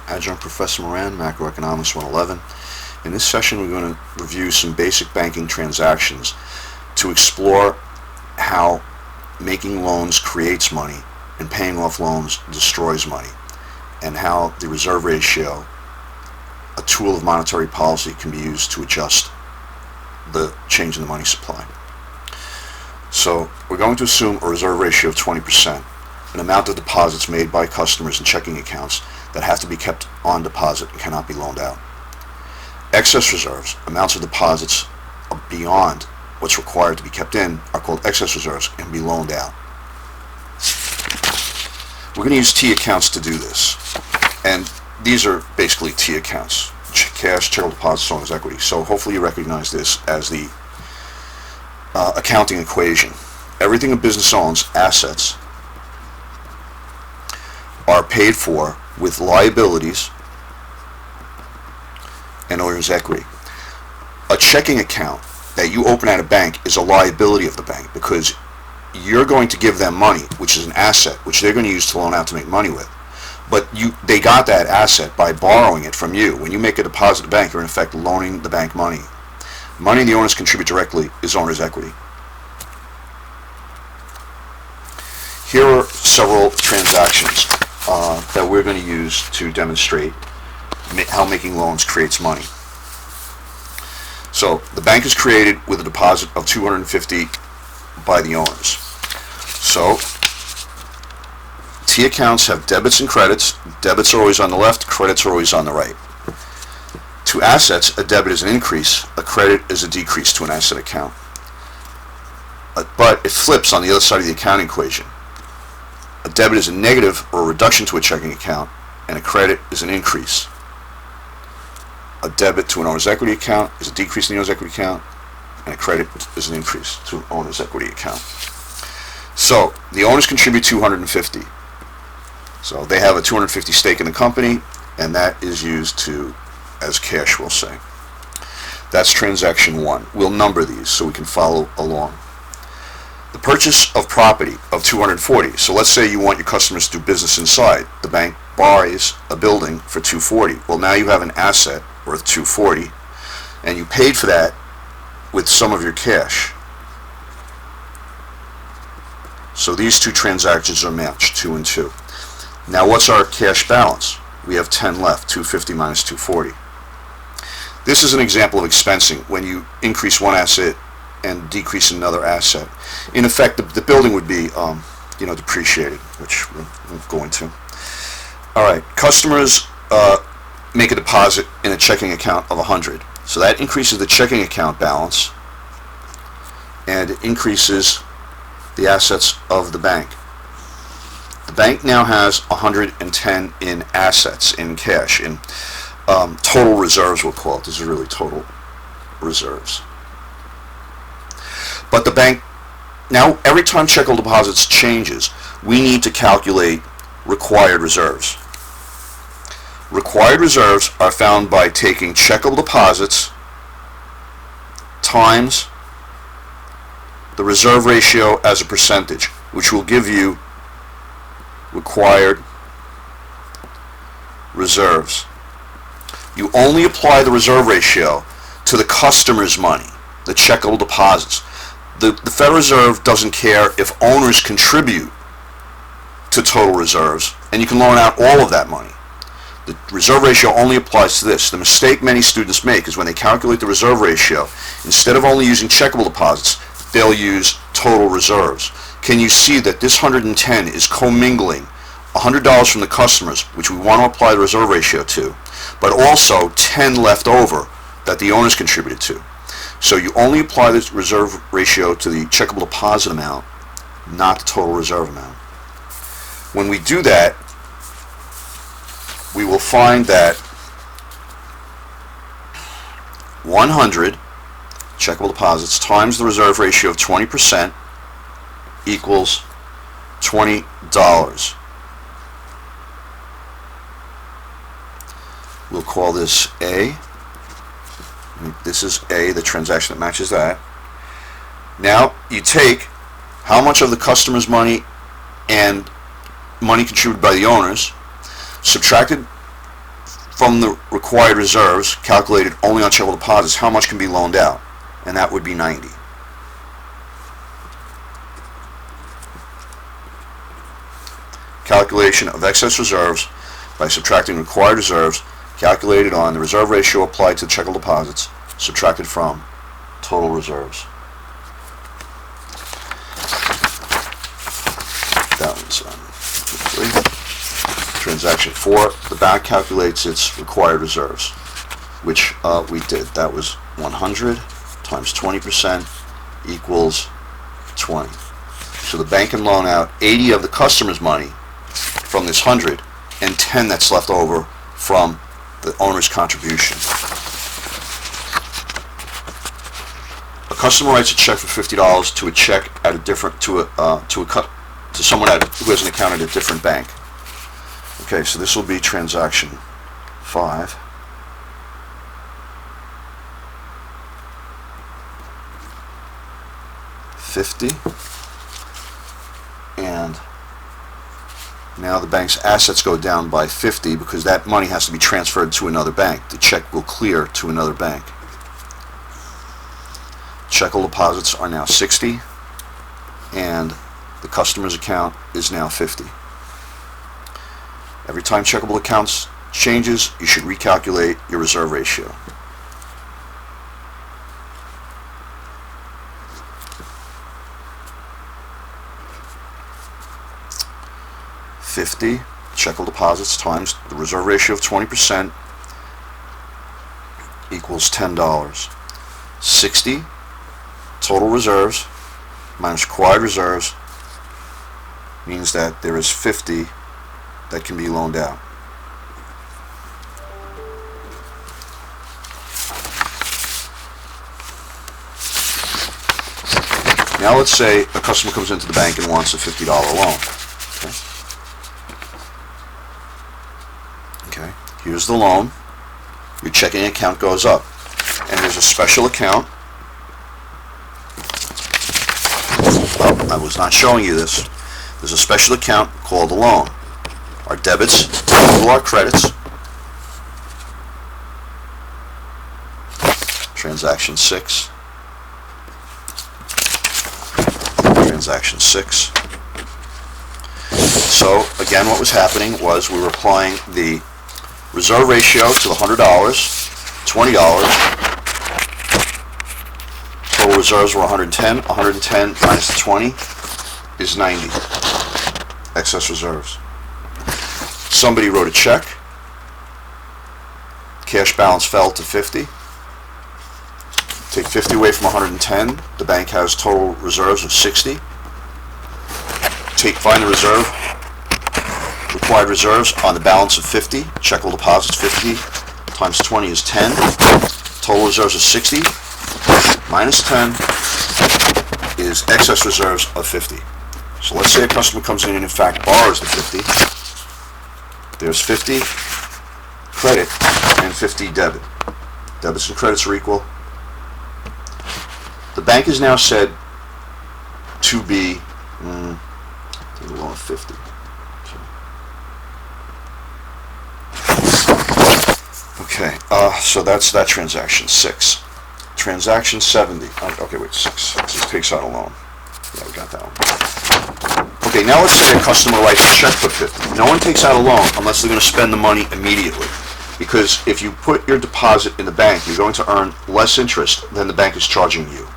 Adjunct Professor Moran, Macroeconomics 111. In this session, we're going to review some basic banking transactions to explore how making loans creates money and paying off loans destroys money, and how the reserve ratio, a tool of monetary policy, can be used to adjust the change in the money supply. So we're going to assume a reserve ratio of 20%, an amount of deposits made by customers in checking accounts that have to be kept on deposit and cannot be loaned out. Excess reserves, amounts of deposits beyond what's required to be kept in, are called excess reserves and can be loaned out. We're going to use T accounts to do this, and these are basically T accounts: cash, checkable deposits, owner's equity. So hopefully you recognize this as the accounting equation. Everything a business owns, assets, are paid for with liabilities and owner's equity. A checking account that you open at a bank is a liability of the bank because you're going to give them money, which is an asset, which they're going to use to loan out to make money with. But they got that asset by borrowing it from you. When you make a deposit at the bank, you're in effect loaning the bank money. Money the owners contribute directly is owner's equity. Here are several transactions that we're going to use to demonstrate how making loans creates money. So the bank is created with a deposit of $250 by the owners. So T accounts have debits and credits. Debits are always on the left, credits are always on the right. To assets, a debit is an increase, a credit is a decrease to an asset account. But it flips on the other side of the accounting equation. A debit is a negative or a reduction to a checking account, and a credit is an increase. A debit to an owner's equity account is a decrease in the owner's equity account, and a credit is an increase to an owner's equity account. So the owners contribute $250. So they have a $250 stake in the company, and that is used as cash, we'll say. That's transaction one. We'll number these so we can follow along. The purchase of property of $240. So let's say you want your customers to do business inside. The bank buys a building for $240. Well, now you have an asset worth $240, and you paid for that with some of your cash. So these two transactions are matched, 2 and 2. Now what's our cash balance? We have 10 left, 250 minus 240. This is an example of expensing, when you increase one asset and decrease another asset. In effect, the building would be depreciated, which we'll go into. All right, customers make a deposit in a checking account of 100. So that increases the checking account balance, and it increases the assets of the bank. The bank now has 110 in assets, in cash, in total reserves, we'll call it. These are really total reserves. But the bank, now every time checkable deposits changes, we need to calculate required reserves. Required reserves are found by taking checkable deposits times the reserve ratio as a percentage, which will give you required reserves. You only apply the reserve ratio to the customer's money, the checkable deposits. The Federal Reserve doesn't care if owners contribute to total reserves, and you can loan out all of that money. The reserve ratio only applies to this. The mistake many students make is when they calculate the reserve ratio, instead of only using checkable deposits, they'll use total reserves. Can you see that this 110 is commingling $100 from the customers, which we want to apply the reserve ratio to, but also 10 left over that the owners contributed to. So you only apply the reserve ratio to the checkable deposit amount, not the total reserve amount. When we do that, we will find that 100 checkable deposits times the reserve ratio of 20% equals $20. We'll call this A. This is A, the transaction that matches that. Now you take how much of the customer's money and money contributed by the owners, subtracted from the required reserves, calculated only on checkable deposits, how much can be loaned out? And that would be 90. Calculation of excess reserves by subtracting required reserves, calculated on the reserve ratio applied to checkable deposits, subtracted from total reserves. That one's complete. Transaction 4, the bank calculates its required reserves, which we did. That was 100 times 20% equals 20. So the bank can loan out 80 of the customer's money from this 100 and 10 that's left over from the owner's contribution. A customer writes a check for $50 to a check at a different to someone who has an account at a different bank. Okay, so this will be transaction 5. $50, and now the bank's assets go down by 50 because that money has to be transferred to another bank. The check will clear to another bank. Checkable deposits are now 60, and the customer's account is now 50. Every time checkable accounts changes, you should recalculate your reserve ratio. $50 checkable deposits times the reserve ratio of 20% equals $10. 60 total reserves minus required reserves means that there is 50 that can be loaned out. Now let's say a customer comes into the bank and wants a $50 loan. Okay, here's the loan. Your checking account goes up, and there's a special account. Oh, I was not showing you this. There's a special account called a loan. Our debits equal our credits. Transaction 6. Transaction 6. So again, what was happening was we were applying the reserve ratio to the $100, $20. Total reserves were 110. 110 minus the 20 is 90. Excess reserves. Somebody wrote a check. Cash balance fell to 50. Take 50 away from 110. The bank has total reserves of 60. Find the required reserves on the balance of 50. Checkable deposits 50 times 20 is 10. Total reserves of 60 minus 10 is excess reserves of 50. So let's say a customer comes in and in fact borrows the 50. There's 50 credit and 50 debit. Debits and credits are equal. The bank is now said to be take a loan of 50. Okay, so that's that transaction 6. Transaction 70. Okay, wait, 6. This takes out a loan. Yeah, we got that one. Okay, now let's say a customer writes a check for 50. No one takes out a loan unless they're going to spend the money immediately. Because if you put your deposit in the bank, you're going to earn less interest than the bank is charging you.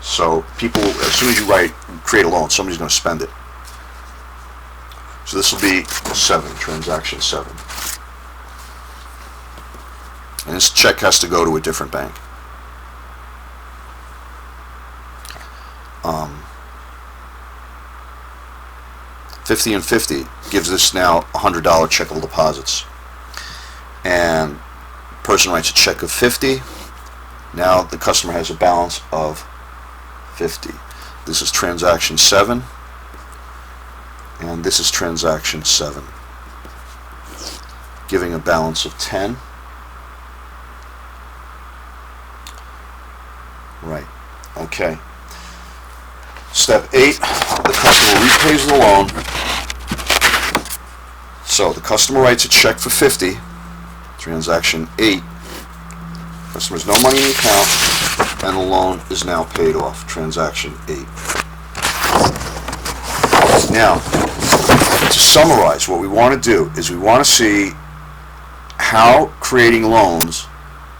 So people, as soon as you create a loan, somebody's going to spend it. So this will be 7, transaction 7. And this check has to go to a different bank. $50 and $50 gives us now $100 checkable deposits. And the person writes a check of 50. Now the customer has a balance of 50. This is transaction 7. And this is transaction 7. Giving a balance of 10. Right. Okay. Step 8, the customer repays the loan. So the customer writes a check for 50. Transaction 8. Customer has no money in the account, and the loan is now paid off. Transaction 8. Now, to summarize, what we want to do is we want to see how creating loans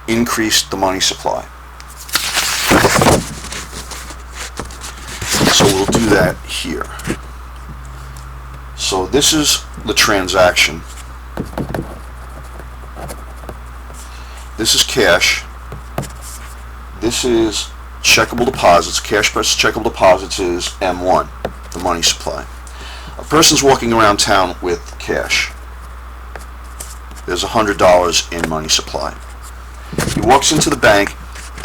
increased the money supply. So we'll do that here. So this is the transaction. This is cash. This is checkable deposits. Cash versus checkable deposits is M1, the money supply. A person's walking around town with cash. There's $100 in money supply. He walks into the bank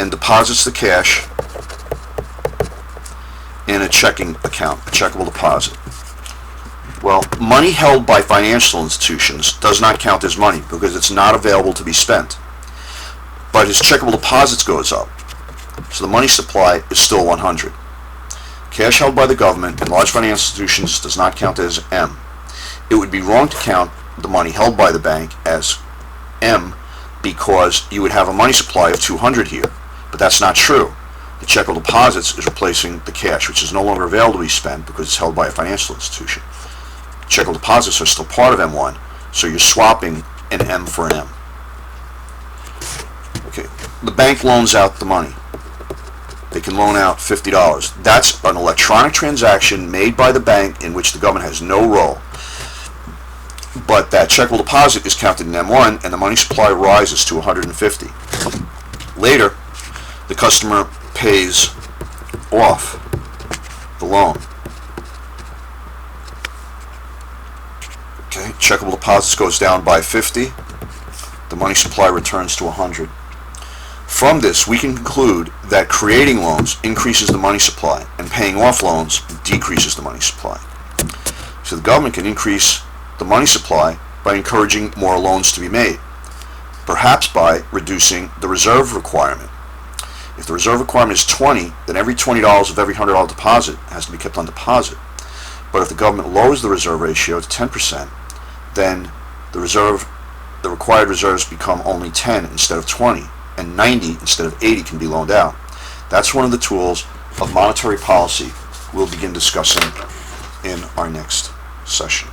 and deposits the cash in a checking account, a checkable deposit. Well, money held by financial institutions does not count as money because it's not available to be spent. But his checkable deposits goes up, so the money supply is still 100. Cash held by the government and large financial institutions does not count as M. It would be wrong to count the money held by the bank as M because you would have a money supply of 200 here, but that's not true. The checkable deposits is replacing the cash, which is no longer available to be spent because it's held by a financial institution. Checkable deposits are still part of M1, so you're swapping an M for an M. Okay, the bank loans out the money. They can loan out $50. That's an electronic transaction made by the bank in which the government has no role. But that checkable deposit is counted in M1 and the money supply rises to 150. Later, the customer pays off the loan. Okay, checkable deposits goes down by 50. The money supply returns to 100. From this, we can conclude that creating loans increases the money supply and paying off loans decreases the money supply. So the government can increase the money supply by encouraging more loans to be made, perhaps by reducing the reserve requirement. If the reserve requirement is 20, then every $20 of every $100 deposit has to be kept on deposit. But if the government lowers the reserve ratio to 10%, then the required reserves become only 10 instead of 20, and 90 instead of 80 can be loaned out. That's one of the tools of monetary policy we'll begin discussing in our next session.